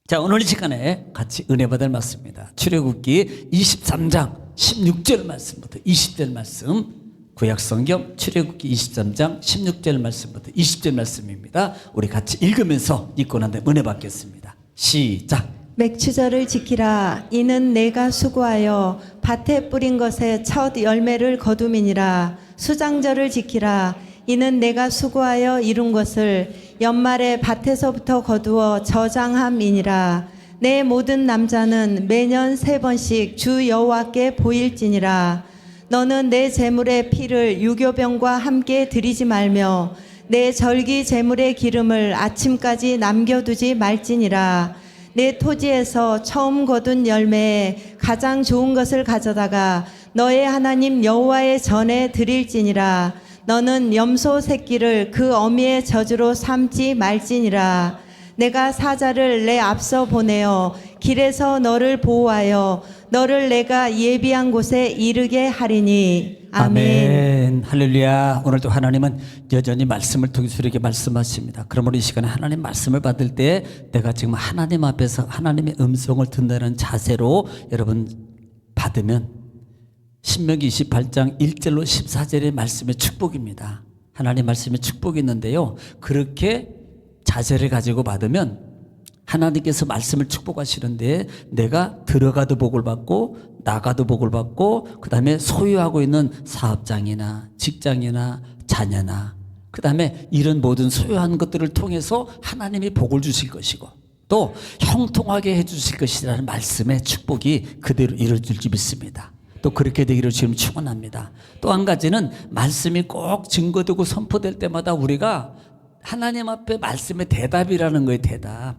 자, 오늘 이 시간에 같이 은혜 받을 말씀입니다. 출애굽기 23장 16절 말씀부터 20절 말씀, 구약성경 출애굽기 23장 16절 말씀부터 20절 말씀입니다. 우리 같이 읽으면서 읽고 난 다음에 은혜 받겠습니다. 시작. 맥추절을 지키라. 이는 내가 수고하여 밭에 뿌린 것의 첫 열매를 거둠이니라. 수장절을 지키라. 이는 내가 수고하여 이룬 것을 연말에 밭에서부터 거두어 저장함이니라. 내 모든 남자는 매년 3번씩 주 여호와께 보일지니라. 너는 내 제물의 피를 유교병과 함께 드리지 말며 내 절기 제물의 기름을 아침까지 남겨두지 말지니라. 내 토지에서 처음 거둔 열매에 가장 좋은 것을 가져다가 너의 하나님 여호와의 전에 드릴지니라. 너는 염소 새끼를 그 어미의 젖으로 삼지 말지니라. 내가 사자를 내 앞서 보내어 길에서 너를 보호하여 너를 내가 예비한 곳에 이르게 하리니. 아멘. 할렐루야. 오늘도 하나님은 여전히 말씀을 통해서 우리에게 말씀하십니다. 그러므로 이 시간에 하나님 말씀을 받을 때 내가 지금 하나님 앞에서 하나님의 음성을 듣는다는 자세로 여러분 받으면 신명기 28장 1절로 14절의 말씀의 축복입니다. 하나님 말씀의 축복이 있는데요, 그렇게 자세를 가지고 받으면 하나님께서 말씀을 축복하시는데 내가 들어가도 복을 받고 나가도 복을 받고 그 다음에 소유하고 있는 사업장이나 직장이나 자녀나 그 다음에 이런 모든 소유한 것들을 통해서 하나님이 복을 주실 것이고 또 형통하게 해주실 것이라는 말씀의 축복이 그대로 이루어질 줄 믿습니다. 또 그렇게 되기를 지금 축원합니다. 또 한 가지는 말씀이 꼭 증거되고 선포될 때마다 우리가 하나님 앞에 말씀의 대답이라는 거예요. 대답.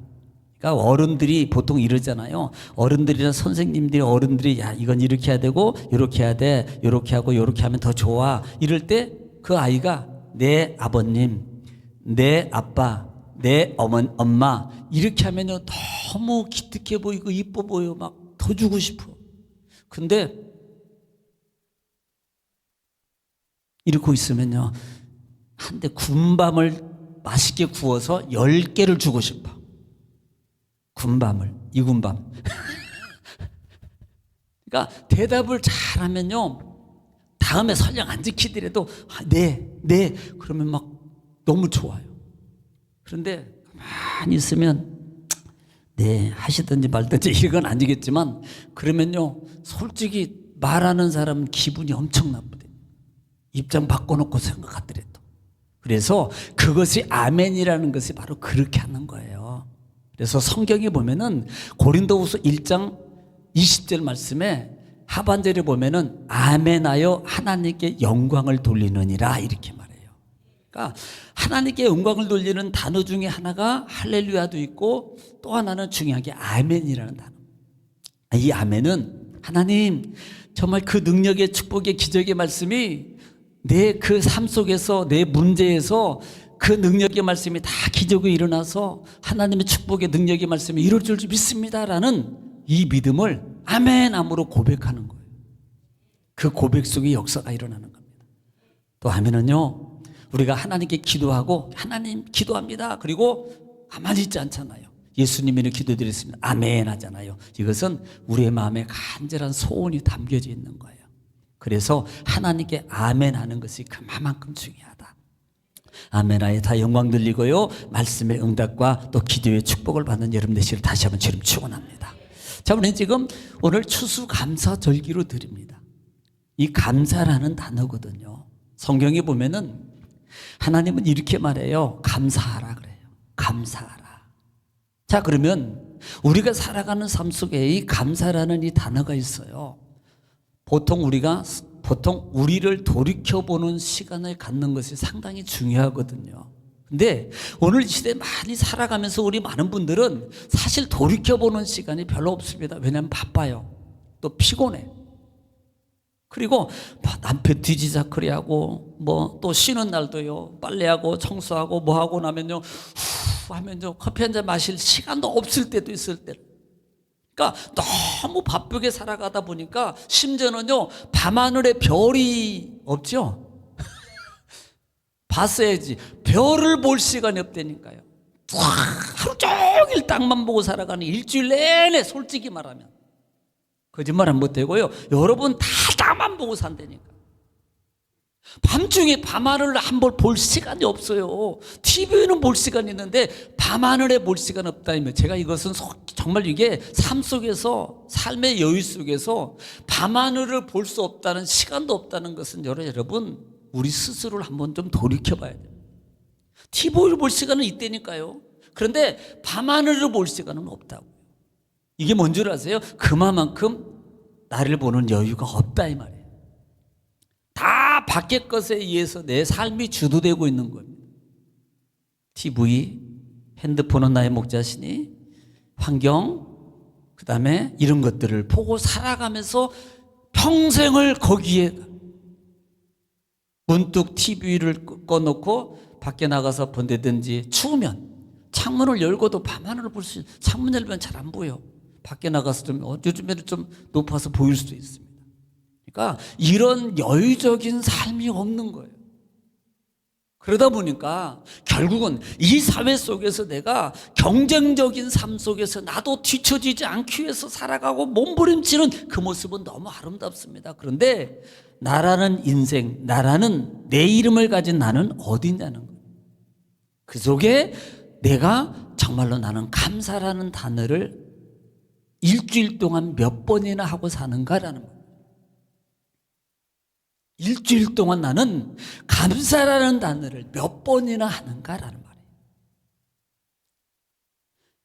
그러니까 어른들이 보통 이러잖아요. 어른들이나 선생님들이 어른들이 야 이건 이렇게 해야 되고 이렇게 해야 돼, 이렇게 하고 이렇게 하면 더 좋아, 이럴 때 그 아이가 내 아버님, 내 아빠, 내 엄마 이렇게 하면요 너무 기특해 보이고 이뻐 보여. 막 더 주고 싶어. 근데 이러고 있으면요 한 대 군밤을 맛있게 구워서 10개를 주고 싶어. 군밤을, 이군밤. 그러니까 대답을 잘하면요 다음에 설령 안 지키더라도 네 그러면 막 너무 좋아요. 그런데 가만히 있으면 네 하시든지 말든지 이건 아니겠지만 그러면요 솔직히 말하는 사람은 기분이 엄청 나쁘대. 입장 바꿔놓고 생각하더라도. 그래서 그것이 아멘이라는 것이 바로 그렇게 하는 거예요. 그래서 성경에 보면은 고린도후서 1장 20절 말씀에 하반절에 보면은 아멘하여 하나님께 영광을 돌리느니라 이렇게 말해요. 그러니까 하나님께 영광을 돌리는 단어 중에 하나가 할렐루야도 있고 또 하나는 중요한 게 아멘이라는 단어. 이 아멘은 하나님 정말 그 능력의 축복의 기적의 말씀이 내 그 삶 속에서 내 문제에서 그 능력의 말씀이 다 기적이 일어나서 하나님의 축복의 능력의 말씀이 이루어질 줄 믿습니다라는 이 믿음을 아멘함으로 고백하는 거예요. 그 고백 속에 역사가 일어나는 겁니다. 또 아멘은요 우리가 하나님께 기도하고 하나님 기도합니다 그리고 가만히 있지 않잖아요. 예수님이 기도드렸습니다 아멘 하잖아요. 이것은 우리의 마음에 간절한 소원이 담겨져 있는 거예요. 그래서 하나님께 아멘 하는 것이 그만큼 중요하다. 아멘하에 다 영광 들리고요 말씀의 응답과 또 기도의 축복을 받는 여러분 되시기를 다시 한번 주님 축원합니다. 자, 우리는 지금 오늘 추수감사절기로 드립니다. 이 감사라는 단어거든요. 성경에 보면은 하나님은 이렇게 말해요. 감사하라 그래요. 감사하라. 자, 그러면 우리가 살아가는 삶 속에 이 감사라는 이 단어가 있어요. 보통 우리를 돌이켜보는 시간을 갖는 것이 상당히 중요하거든요. 근데 오늘 이 시대에 많이 살아가면서 우리 많은 분들은 사실 돌이켜보는 시간이 별로 없습니다. 왜냐하면 바빠요. 또 피곤해. 그리고 남편 뒤지자거리하고 뭐 또 쉬는 날도요 빨래하고 청소하고 뭐 하고 나면요 후 하면요 커피 한 잔 마실 시간도 없을 때도 있을 때. 그러니까 너무 바쁘게 살아가다 보니까 심지어는요 밤하늘에 별이 없죠. 봤어야지. 별을 볼 시간이 없다니까요. 하루 종일 땅만 보고 살아가는 일주일 내내 솔직히 말하면 거짓말은 못되고요. 여러분 다 땅만 보고 산다니까. 밤중에 밤하늘을 한번 볼 시간이 없어요. TV는 볼 시간이 있는데 밤하늘에 볼 시간 없다면 제가 이것은 정말 이게 삶 속에서 삶의 여유 속에서 밤하늘을 볼 수 없다는 시간도 없다는 것은 여러분 우리 스스로를 한번 좀 돌이켜 봐야 돼요. TV를 볼 시간은 있다니까요. 그런데 밤하늘을 볼 시간은 없다고. 이게 뭔 줄 아세요? 그만큼 나를 보는 여유가 없다 이 말이에요. 다 밖의 것에 의해서 내 삶이 주도되고 있는 겁니다. TV, 핸드폰은 나의 목자시니 환경, 그 다음에 이런 것들을 보고 살아가면서 평생을 거기에 문득 TV를 꺼놓고 밖에 나가서 본다든지 추우면 창문을 열고도 밤하늘을 볼 수 있어요. 창문 열면 잘 안 보여. 밖에 나가서 좀 요즘에는 좀 높아서 보일 수도 있습니다. 그러니까 이런 여유적인 삶이 없는 거예요. 그러다 보니까 결국은 이 사회 속에서 내가 경쟁적인 삶 속에서 나도 뒤처지지 않기 위해서 살아가고 몸부림치는 그 모습은 너무 아름답습니다. 그런데 나라는 인생, 나라는 내 이름을 가진 나는 어디 있냐는 거예요. 그 속에 내가 정말로 나는 감사라는 단어를 일주일 동안 몇 번이나 하고 사는가라는 거예요. 일주일 동안 나는 감사라는 단어를 몇 번이나 하는가라는 말이에요.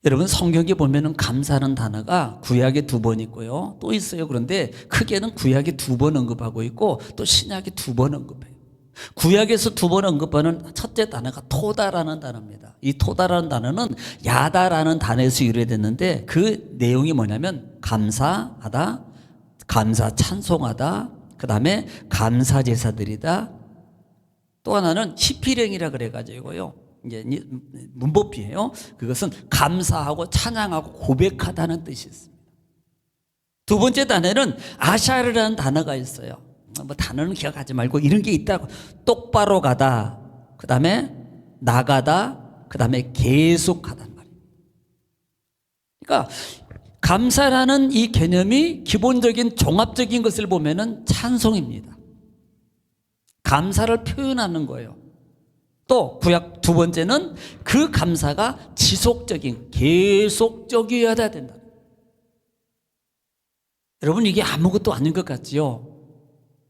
여러분 성경에 보면은 감사라는 단어가 구약에 2번 있고요. 또 있어요. 그런데 크게는 구약에 2번 언급하고 있고 또 신약에 2번 언급해요. 구약에서 2번 언급하는 첫째 단어가 토다라는 단어입니다. 이 토다라는 단어는 야다라는 단어에서 유래됐는데 그 내용이 뭐냐면 감사하다, 감사 찬송하다, 그 다음에 감사 제사드리다. 또 하나는 히피랭이라 그래가지고요. 이제 문법이에요. 그것은 감사하고 찬양하고 고백하다는 뜻이 있습니다. 두 번째 단어는 아샤르라는 단어가 있어요. 뭐 단어는 기억하지 말고 이런 게 있다고. 똑바로 가다, 그 다음에 나가다, 그 다음에 계속하단 말이에요. 그러니까 감사라는 이 개념이 기본적인 종합적인 것을 보면은 찬송입니다. 감사를 표현하는 거예요. 또 구약 2번째는 그 감사가 지속적인, 계속적이어야 된다. 여러분 이게 아무것도 아닌 것 같지요?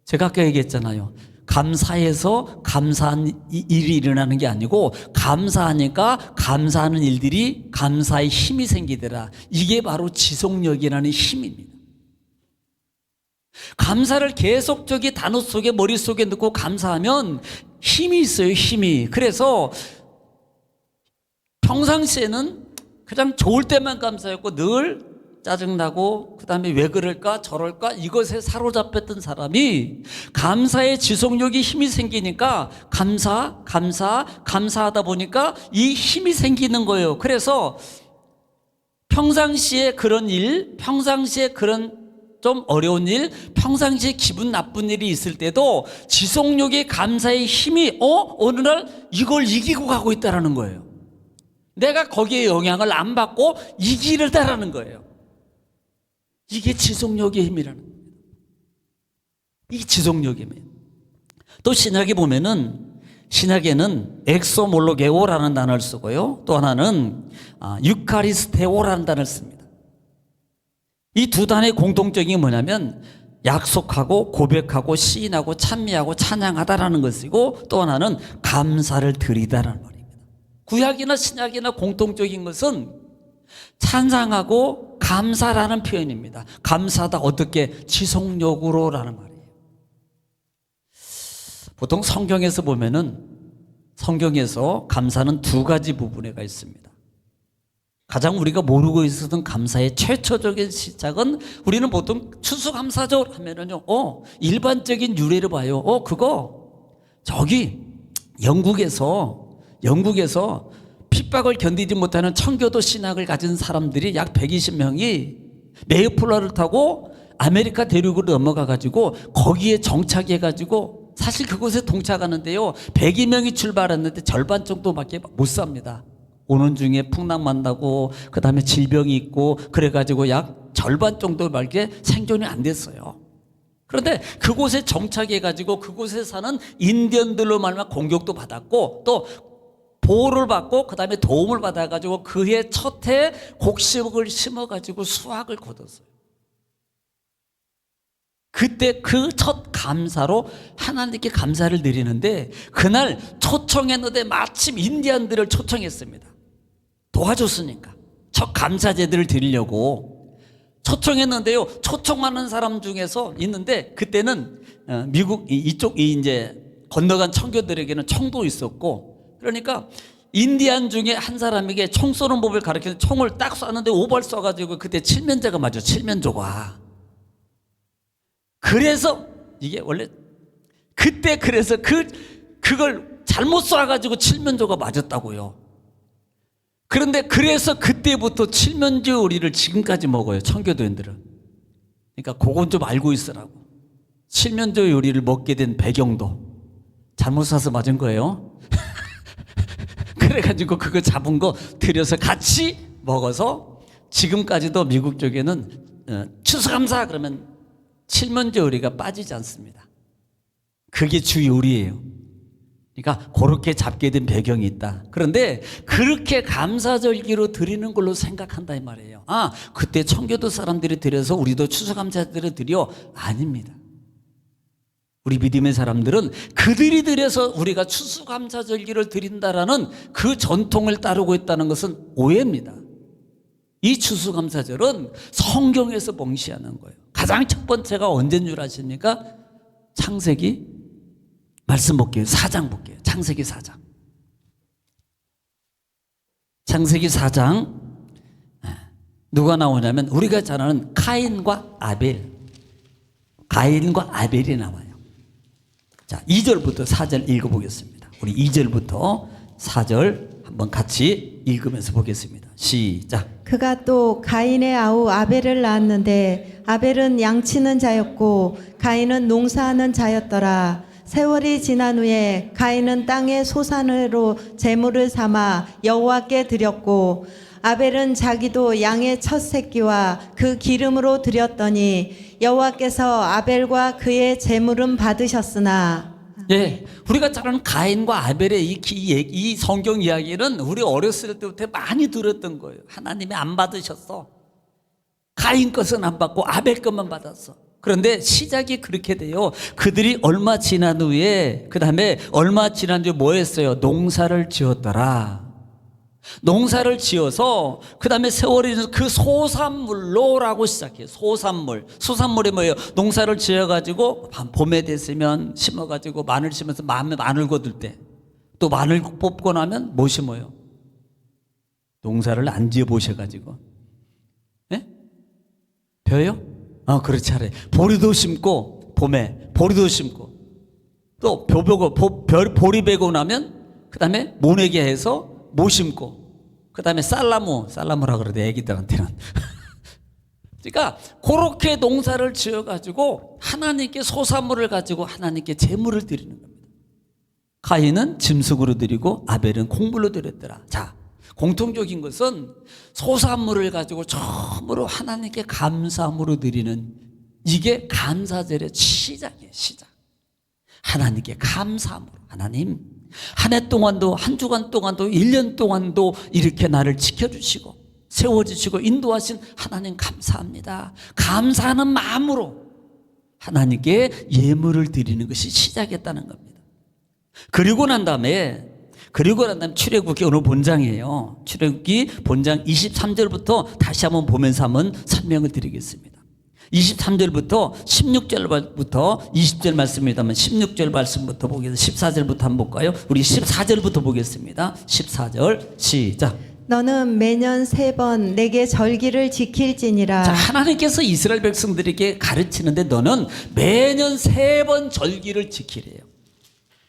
제가 아까 얘기했잖아요. 감사해서 감사한 일이 일어나는 게 아니고 감사하니까 감사하는 일들이 감사의 힘이 생기더라. 이게 바로 지속력이라는 힘입니다. 감사를 계속적인 단어 속에 머릿속에 넣고 감사하면 힘이 있어요. 힘이. 그래서 평상시에는 그냥 좋을 때만 감사했고 늘 짜증나고 그 다음에 왜 그럴까 저럴까 이것에 사로잡혔던 사람이 감사의 지속력이 힘이 생기니까 감사하다 보니까 이 힘이 생기는 거예요. 그래서 평상시에 그런 일, 평상시에 그런 좀 어려운 일, 평상시에 기분 나쁜 일이 있을 때도 지속력의 감사의 힘이 어느 날 이걸 이기고 가고 있다는 거예요. 내가 거기에 영향을 안 받고 이기려다라는 거예요. 이게 지속력의 힘이라는 거예요. 이게 지속력의 힘이에요. 또 신약에 보면은 신약에는 엑소몰로게오라는 단어를 쓰고요. 또 하나는 유카리스테오라는 단어를 씁니다. 이 두 단어의 공통적인 게 뭐냐면 약속하고 고백하고 시인하고 찬미하고 찬양하다라는 것이고 또 하나는 감사를 드리다라는 말입니다. 구약이나 신약이나 공통적인 것은 찬양하고 감사라는 표현입니다. 감사하다 어떻게? 지속력으로라는 말이에요. 보통 성경에서 보면은 성경에서 감사는 2가지 부분에가 있습니다. 가장 우리가 모르고 있었던 감사의 최초적인 시작은 우리는 보통 추수감사절 하면은요, 일반적인 유래를 봐요. 그거 저기 영국에서 핍박을 견디지 못하는 청교도 신학을 가진 사람들이 약 120명이 메이플러를 타고 아메리카 대륙으로 넘어가 가지고 거기에 정착해 가지고 사실 그곳에 동착하는데요 102명이 출발했는데 절반 정도밖에 못 삽니다. 오는 중에 풍랑만 나고 그 다음에 질병이 있고 그래가지고 약 절반 정도밖에 생존이 안 됐어요. 그런데 그곳에 정착해가지고 그곳에 사는 인디언들로 말미암아 공격도 받았고 또 보호를 받고 그 다음에 도움을 받아가지고 그해 첫 해 곡식을 심어가지고 수확을 거뒀어요. 그때 그 첫 감사로 하나님께 감사를 드리는데 그날 초청했는데 마침 인디언들을 초청했습니다. 도와줬으니까 첫 감사제들을 드리려고 초청했는데요. 초청하는 사람 중에서 있는데 그때는 미국 이쪽 이제 건너간 청교들에게는 총도 있었고 그러니까 인디안 중에 한 사람에게 총 쏘는 법을 가르쳐서 총을 딱 쐈는데 오발 쏴가지고 그때 칠면조가 맞아. 칠면조가. 그래서 이게 원래 그때 그래서 그걸 잘못 쏴가지고 칠면조가 맞았다고요. 그런데 그래서 그때부터 칠면조 요리를 지금까지 먹어요. 청교도인들은. 그러니까 그건 좀 알고 있으라고. 칠면조 요리를 먹게 된 배경도 잘못 쏴서 맞은 거예요. 그래가지고 그거 잡은 거 들여서 같이 먹어서 지금까지도 미국 쪽에는 추수감사 그러면 칠면조 요리가 빠지지 않습니다. 그게 주 요리예요. 그러니까 그렇게 잡게 된 배경이 있다. 그런데 그렇게 감사절기로 드리는 걸로 생각한다 이 말이에요. 아, 그때 청교도 사람들이 드려서 우리도 추수감사절을 드려? 아닙니다. 우리 믿음의 사람들은 그들이 드려서 우리가 추수감사절기를 드린다라는 그 전통을 따르고 있다는 것은 오해입니다. 이 추수감사절은 성경에서 명시하는 거예요. 가장 첫 번째가 언제인 줄 아십니까? 창세기 말씀 볼게요. 4장 볼게요. 창세기 4장. 창세기 4장 누가 나오냐면 우리가 잘 아는 가인과 아벨. 가인과 아벨이 나와요. 자, 2절부터 4절 읽어보겠습니다. 우리 2절부터 4절 한번 같이 읽으면서 보겠습니다. 시작. 그가 또 가인의 아우 아벨을 낳았는데 아벨은 양치는 자였고 가인은 농사하는 자였더라. 세월이 지난 후에 가인은 땅의 소산으로 제물을 삼아 여호와께 드렸고 아벨은 자기도 양의 첫 새끼와 그 기름으로 드렸더니 여호와께서 아벨과 그의 제물은 받으셨으나. 예, 우리가 잘 아는 가인과 아벨의 이 성경 이야기는 우리 어렸을 때부터 많이 들었던 거예요. 하나님이 안 받으셨어. 가인 것은 안 받고 아벨 것만 받았어. 그런데 시작이 그렇게 돼요. 그들이 얼마 지난 후에 그 다음에 얼마 지난 뒤에 뭐 했어요? 농사를 지었더라. 농사를 지어서 그 다음에 세월이 그 소산물로라고 시작해요. 소산물이 뭐예요? 농사를 지어가지고 봄에 됐으면 심어가지고 마늘 심어서 마늘 거둘 때 또 마늘 뽑고 나면 뭐 심어요? 농사를 안 지어 보셔가지고 예? 벼요? 그렇지 않아요. 보리도 심고 봄에 보리도 심고 또 보리 베고 나면 그 다음에 모내게 해서 뭐 심고 그 다음에 쌀나무라 그러대 애기들한테는. 그러니까 그렇게 농사를 지어가지고 하나님께 소산물을 가지고 하나님께 제물을 드리는 겁니다. 가인은 짐승으로 드리고 아벨은 콩물로 드렸더라. 자, 공통적인 것은 소산물을 가지고 처음으로 하나님께 감사함으로 드리는 이게 감사절의 시작이에요. 시작. 하나님께 감사함으로. 하나님 한 해 동안도 한 주간 동안도 1년 동안도 이렇게 나를 지켜주시고 세워주시고 인도하신 하나님 감사합니다. 감사하는 마음으로 하나님께 예물을 드리는 것이 시작했다는 겁니다. 그리고 난 다음에 출애굽기 오늘 본장이에요. 출애굽기 본장 23절부터 다시 한번 보면서 한번 설명을 드리겠습니다. 23절부터 16절부터 20절 말씀입니다만 16절 말씀부터 보겠습니다. 14절부터 한번 볼까요? 우리 14절부터 보겠습니다. 14절 시작. 너는 매년 3번 내게 절기를 지킬지니라. 자, 하나님께서 이스라엘 백성들에게 가르치는데 너는 매년 3번 절기를 지키래요.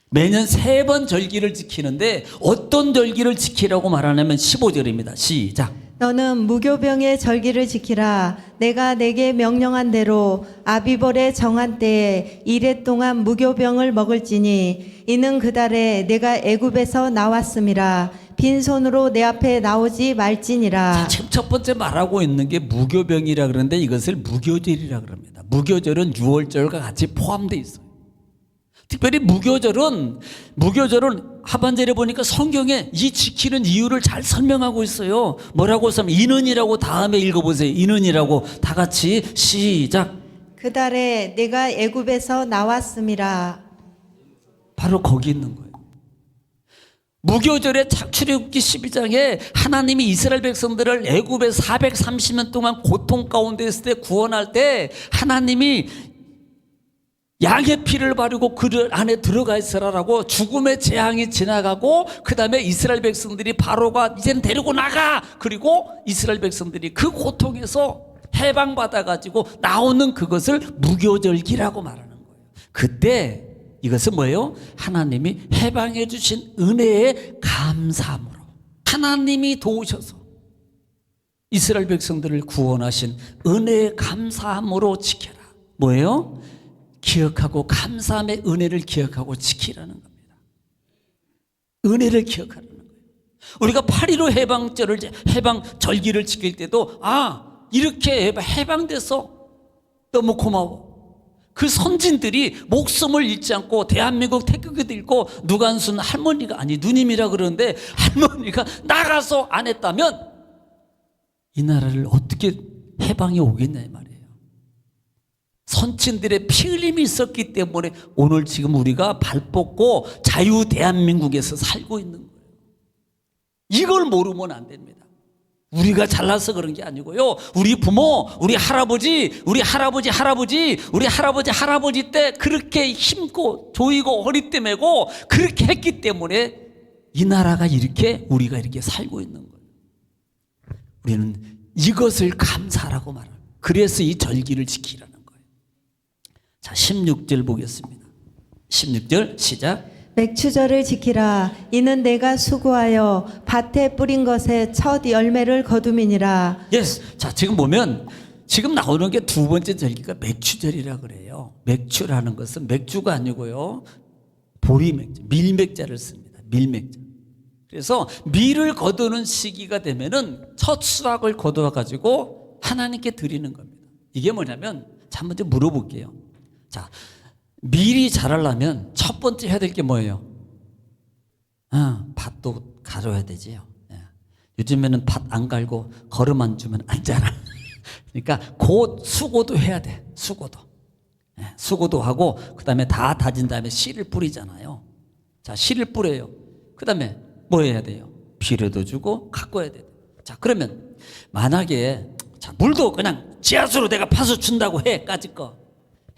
매년 3번 절기를 지키는데 어떤 절기를 지키라고 말하냐면 15절입니다. 시작. 너는 무교병의 절기를 지키라. 내가 내게 명령한 대로 아비벌의 정한 때에 1해 동안 무교병을 먹을지니 이는 그 달에 내가 애굽에서 나왔음이라. 빈손으로 내 앞에 나오지 말지니라. 지금 첫 번째 말하고 있는 게 무교병이라 그러는데 이것을 무교절이라 그럽니다. 무교절은 유월절과 같이 포함되어 있어요. 특별히 무교절은 하반절에 보니까 성경에 이 지키는 이유를 잘 설명하고 있어요. 뭐라고 써면 이는이라고 다음에 읽어보세요. 이는이라고 다 같이 시작. 그 달에 내가 애굽에서 나왔음이라. 바로 거기 있는 거예요. 무교절의 출애굽기 12장에 하나님이 이스라엘 백성들을 애굽에 430년 동안 고통 가운데 있을 때 구원할 때 하나님이 양의 피를 바르고 그 안에 들어가 있으라라고 죽음의 재앙이 지나가고 그 다음에 이스라엘 백성들이 바로가 이제는 데리고 나가, 그리고 이스라엘 백성들이 그 고통에서 해방받아가지고 나오는 그것을 무교절기라고 말하는 거예요. 그때 이것은 뭐예요? 하나님이 해방해 주신 은혜에 감사함으로 하나님이 도우셔서 이스라엘 백성들을 구원하신 은혜에 감사함으로 지켜라. 뭐예요? 기억하고 감사함의 은혜를 기억하고 지키라는 겁니다. 은혜를 기억하라는 거예요. 우리가 8.15 해방절기를 지킬 때도 이렇게 해방돼서 너무 고마워. 그 선진들이 목숨을 잃지 않고 대한민국 태극기도 잃고 누간순 할머니가 누님이라 그러는데 할머니가 나가서 안 했다면 이 나라를 어떻게 해방이 오겠냐 이 말이에요. 선친들의 피 흘림이 있었기 때문에 오늘 지금 우리가 발 뻗고 자유 대한민국에서 살고 있는 거예요. 이걸 모르면 안 됩니다. 우리가 잘나서 그런 게 아니고요. 우리 부모, 우리 할아버지 때 그렇게 힘고 조이고 허리띠 메고 그렇게 했기 때문에 이 나라가 이렇게 우리가 이렇게 살고 있는 거예요. 우리는 이것을 감사라고 말합니다. 그래서 이 절기를 지키라는 거예요. 자, 16절 보겠습니다. 16절 시작. 맥추절을 지키라. 이는 내가 수고하여 밭에 뿌린 것에 첫 열매를 거둠이니라. 예스. 자, 지금 보면 지금 나오는 게 두 번째 절기가 맥추절이라 그래요. 맥추라는 것은 맥주가 아니고요. 보리맥주, 밀맥자를 씁니다. 밀맥자. 그래서 밀을 거두는 시기가 되면은 첫 수확을 거두어 가지고 하나님께 드리는 겁니다. 이게 뭐냐면 자, 먼저 물어볼게요. 자, 밀이 자라려면 첫 번째 해야 될 게 뭐예요? 밭도 가져야 되지요. 요즘에는 밭 안 갈고 거름 안 주면 안 자라. 그러니까 곧 수고도 해야 돼. 수고도 하고 그다음에 다 다진 다음에 씨를 뿌리잖아요. 자, 씨를 뿌려요. 그다음에 뭐 해야 돼요? 비료도 주고 가꿔야 돼요. 자, 그러면 만약에 자, 물도 그냥 지하수로 내가 파서 준다고 해. 까짓 거.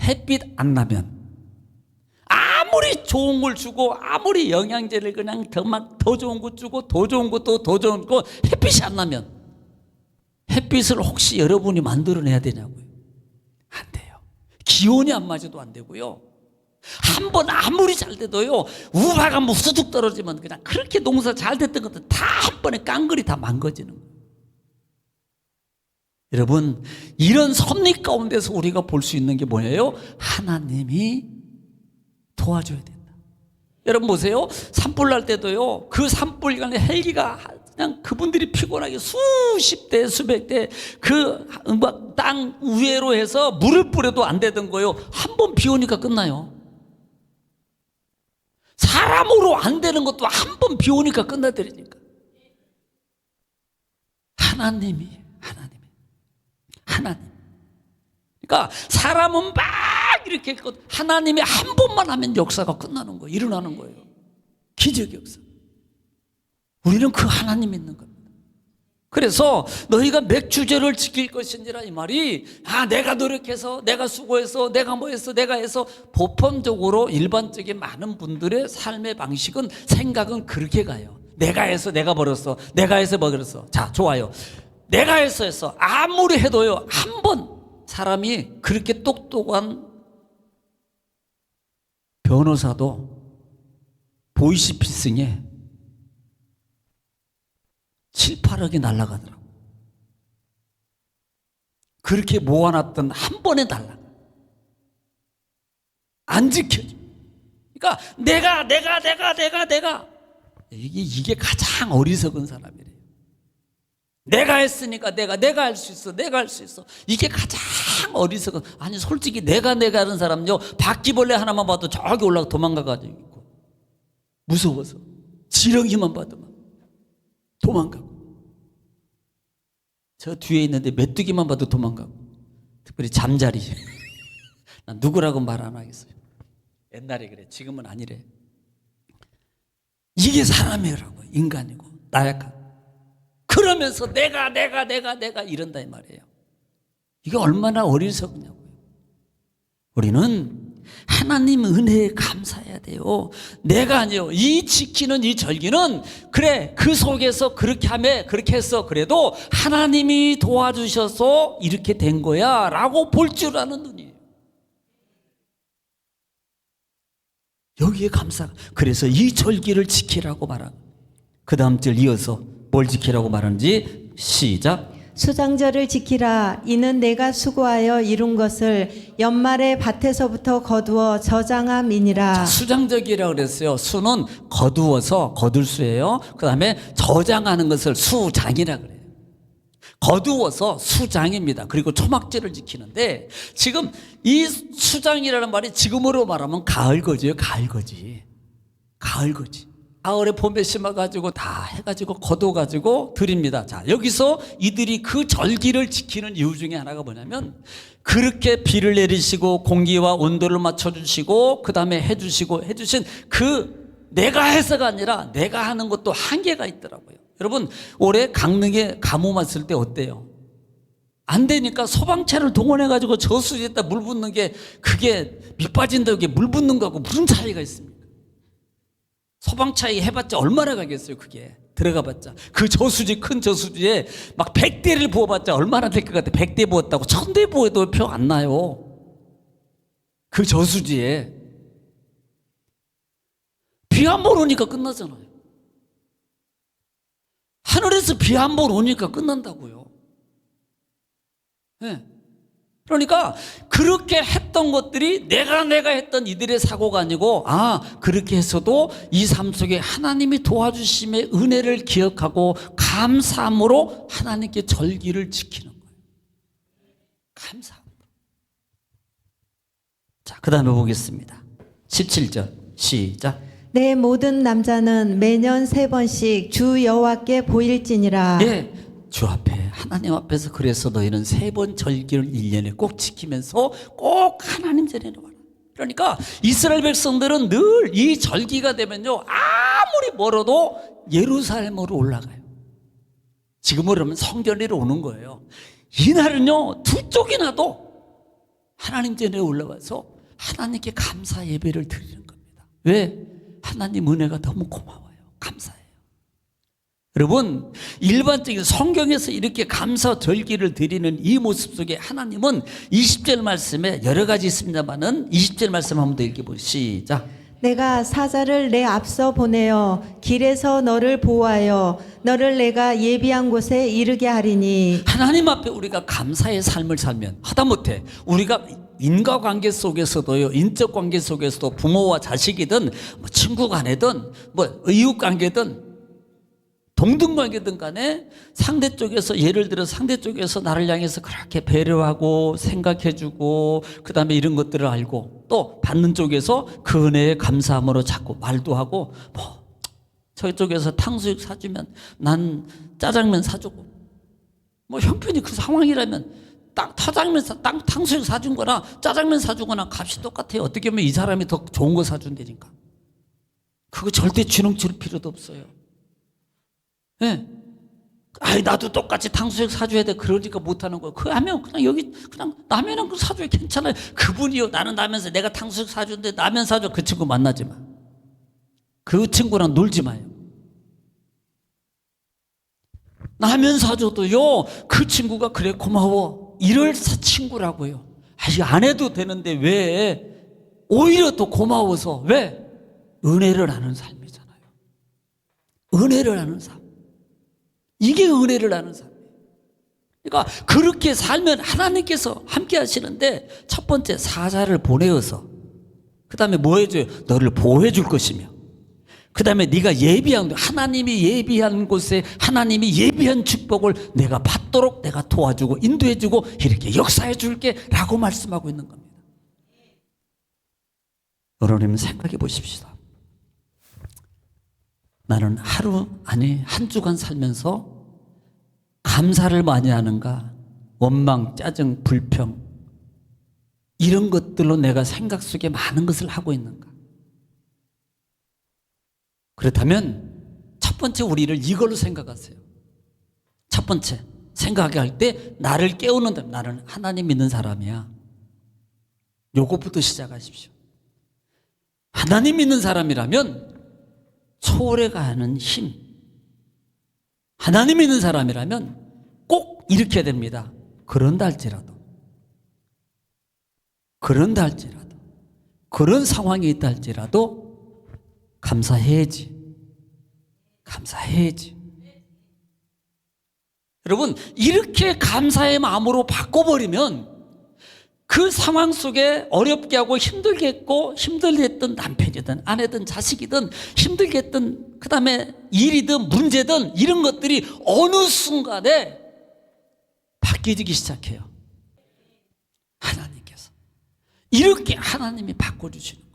햇빛 안 나면 아무리 좋은 걸 주고 아무리 영양제를 그냥 더 좋은 거 주고 더 좋은 것도 더 좋은 거 햇빛이 안 나면 햇빛을 혹시 여러분이 만들어내야 되냐고요? 안 돼요. 기온이 안 맞아도 안 되고요. 한 번 아무리 잘 돼도요, 우박가 뭐 후두둑 떨어지면 그냥 그렇게 농사 잘 됐던 것들 다 한 번에 깡그리 다 망가지는 거예요. 여러분, 이런 섭리 가운데서 우리가 볼 수 있는 게 뭐예요? 하나님이 도와줘야 된다. 여러분 보세요. 산불 날 때도요, 그 산불간에 헬기가 그냥 그분들이 피곤하게 수십 대 수백 대 그 땅 위로 해서 물을 뿌려도 안 되던 거예요. 한 번 비 오니까 끝나요. 사람으로 안 되는 것도 한 번 비 오니까 끝나버리니까. 하나님. 그러니까 사람은 막 이렇게 했고 하나님이 한 번만 하면 역사가 끝나는 거예요. 일어나는 거예요. 기적 역사. 우리는 그 하나님 믿는 겁니다. 그래서 너희가 맥주제를 지킬 것인지라 이 말이 내가 노력해서 내가 수고해서 내가 뭐해서 내가 해서 보편적으로 일반적인 많은 분들의 삶의 방식은 생각은 그렇게 가요. 내가 해서 내가 벌었어. 내가 해서 벌었어. 자, 좋아요. 내가 해서 아무리 해도요, 한 번 사람이 그렇게 똑똑한 변호사도 보이시피싱에 7, 8억이 날아가더라고. 그렇게 모아놨던 한 번에 날아가. 안 지켜져. 그러니까 내가 이게 가장 어리석은 사람이래요. 내가 했으니까 내가 할 수 있어. 내가 할 수 있어. 이게 가장 어리석은. 아니 솔직히 내가 하는 사람요, 바퀴벌레 하나만 봐도 저기 올라가 도망가가지고 있고, 무서워서 지렁이만 봐도 막 도망가고, 저 뒤에 있는데 메뚜기만 봐도 도망가고, 특별히 잠자리. 난 누구라고 말 안 하겠어요. 옛날에 그래, 지금은 아니래. 이게 사람이라고, 인간이고 나약한. 그러면서 내가 이런다 이 말이에요. 이게 얼마나 어리석냐고요. 우리는 하나님 은혜에 감사해야 돼요. 내가 아니요. 이 지키는 이 절기는 그래, 그 속에서 그렇게 하면 그렇게 했어. 그래도 하나님이 도와주셔서 이렇게 된 거야 라고 볼 줄 아는 눈이에요. 여기에 감사. 그래서 이 절기를 지키라고 말하고, 그 다음 절 이어서 뭘 지키라고 말하는지 시작. 수장절을 지키라. 이는 내가 수고하여 이룬 것을 연말에 밭에서부터 거두어 저장함이니라. 수장적이라고 그랬어요. 수는 거두어서 거둘 수예요. 그 다음에 저장하는 것을 수장이라 그래요. 거두어서 수장입니다. 그리고 초막절을 지키는데, 지금 이 수장이라는 말이 지금으로 말하면 가을거지예요. 가을거지. 가을거지. 가을에 봄에 심어가지고 다 해가지고 거둬가지고 드립니다. 자, 여기서 이들이 그 절기를 지키는 이유 중에 하나가 뭐냐면, 그렇게 비를 내리시고 공기와 온도를 맞춰주시고 그 다음에 해주신 그 내가 해서가 아니라 내가 하는 것도 한계가 있더라고요. 여러분, 올해 강릉에 가뭄 왔을 때 어때요? 안 되니까 소방차를 동원해가지고 저수지에다 물 붓는 게, 그게 밑 빠진다고 물 붓는 거하고 무슨 차이가 있습니까? 소방차에 해봤자 얼마나 가겠어요. 그게 들어가봤자 그 저수지, 큰 저수지에 막 100대를 부어봤자 얼마나 될 것 같아. 100대 부었다고 1000대 부어도 표 안 나요. 그 저수지에 비 한 번 오니까 끝나잖아요. 하늘에서 비 한 번 오니까 끝난다고요. 네. 그러니까 그렇게 했던 것들이 내가 했던 이들의 사고가 아니고, 그렇게 해서도 이 삶 속에 하나님이 도와주심의 은혜를 기억하고 감사함으로 하나님께 절기를 지키는 거예요. 감사함으로. 자, 그 다음에 보겠습니다. 17절 시작. 내 모든 남자는 매년 3번씩 주 여호와께 보일지니라. 예, 주 앞에 하나님 앞에서. 그래서 너희는 3번 절기를 1년에 꼭 지키면서 꼭 하나님 전에 와라. 그러니까 이스라엘 백성들은 늘 이 절기가 되면요, 아무리 멀어도 예루살렘으로 올라가요. 지금으로 하면 성전으로 오는 거예요. 이날은요, 두 쪽이나도 하나님 전에 올라와서 하나님께 감사 예배를 드리는 겁니다. 왜? 하나님 은혜가 너무 고마워요. 감사해요. 여러분, 일반적인 성경에서 이렇게 감사 절기를 드리는 이 모습 속에 하나님은 20절 말씀에 여러 가지 있습니다만은 20절 말씀 한번 더 읽어보시죠. 시작. 내가 사자를 내 앞서 보내어 길에서 너를 보호하여 너를 내가 예비한 곳에 이르게 하리니. 하나님 앞에 우리가 감사의 삶을 살면, 하다못해 우리가 인과관계 속에서도요, 인적 관계 속에서도 부모와 자식이든 뭐 친구 간에든 뭐 이웃 관계든 동등관계든 간에 상대 쪽에서, 예를 들어 상대 쪽에서 나를 향해서 그렇게 배려하고 생각해주고 그 다음에 이런 것들을 알고, 또 받는 쪽에서 그 은혜에 감사함으로 자꾸 말도 하고, 뭐 저쪽에서 탕수육 사주면 난 짜장면 사주고, 뭐 형편이 그 상황이라면 탕수육 사준 거나 짜장면 사주거나 값이 똑같아요. 어떻게 보면 이 사람이 더 좋은 거 사준다니까. 그거 절대 주눅 줄 필요도 없어요. 예. 나도 똑같이 탕수육 사줘야 돼. 그러니까 못하는 거예요. 그 하면 그냥 여기 그냥 라면은 그 사줘야 괜찮아요. 그분이요, 나는 라면서 내가 탕수육 사주는데 라면 사줘. 그 친구 만나지 마. 그 친구랑 놀지 마요. 라면 사줘도요, 그 친구가 그래 고마워 이럴 친구라고요. 안 해도 되는데 왜 오히려 더 고마워서. 왜? 은혜를 아는 삶이잖아요. 은혜를 아는 삶. 이게 은혜를 아는 삶이에요. 그러니까 그렇게 살면 하나님께서 함께 하시는데, 첫 번째 사자를 보내어서, 그 다음에 뭐 해줘요? 너를 보호해 줄 것이며, 그 다음에 네가 예비한, 하나님이 예비한 곳에 하나님이 예비한 축복을 내가 받도록 내가 도와주고 인도해주고 이렇게 역사해 줄게 라고 말씀하고 있는 겁니다. 여러분 생각해 보십시다. 나는 하루 아니 한 주간 살면서 감사를 많이 하는가, 원망, 짜증, 불평 이런 것들로 내가 생각 속에 많은 것을 하고 있는가? 그렇다면 첫 번째 우리를 이걸로 생각하세요. 첫 번째 생각하게 할 때 나를 깨우는 데, 나는 하나님 믿는 사람이야. 요것부터 시작하십시오. 하나님 믿는 사람이라면 초월해 가는 힘, 하나님 믿는 사람이라면 꼭 이렇게 됩니다. 그런다 할지라도 그런 상황이 있다 할지라도 감사해야지. 여러분, 이렇게 감사의 마음으로 바꿔버리면 그 상황 속에 어렵게 하고 힘들게 했고 힘들게 했던 남편이든 아내든 자식이든 힘들게 했던 그 다음에 일이든 문제든 이런 것들이 어느 순간에 바뀌어지기 시작해요. 하나님께서 이렇게 하나님이 바꿔주시는 거예요.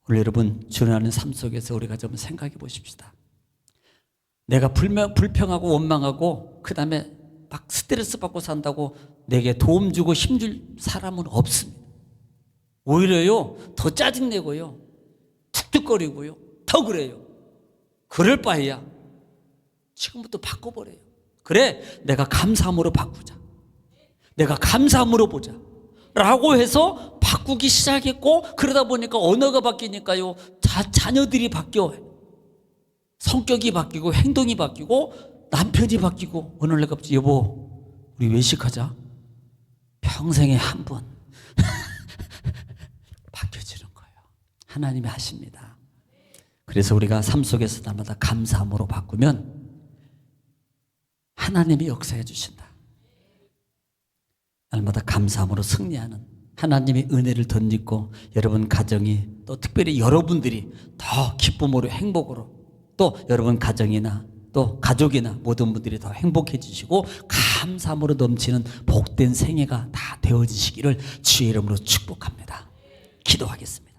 오늘 여러분 주님의 삶 속에서 우리가 좀 생각해 보십시다. 내가 불평하고 원망하고 그 다음에 막 스트레스 받고 산다고 내게 도움 주고 힘줄 사람은 없습니다. 오히려요 더 짜증내고요 툭툭거리고요 더 그래요. 그럴 바에야 지금부터 바꿔버려요. 그래, 내가 감사함으로 바꾸자, 내가 감사함으로 보자 라고 해서 바꾸기 시작했고, 그러다 보니까 언어가 바뀌니까요 자녀들이 바뀌어, 성격이 바뀌고 행동이 바뀌고 남편이 바뀌고, 어느 날 갑자기 여보 우리 외식하자. 평생에 한 번 바뀌어지는 거예요. 하나님이 하십니다. 그래서 우리가 삶 속에서 날마다 감사함으로 바꾸면 하나님이 역사해 주신다. 날마다 감사함으로 승리하는 하나님의 은혜를 덧입고 여러분 가정이, 또 특별히 여러분들이 더 기쁨으로 행복으로, 또 여러분 가정이나 또 가족이나 모든 분들이 더 행복해지시고 감사함으로 넘치는 복된 생애가 다 되어지시기를 주의 이름으로 축복합니다. 기도하겠습니다.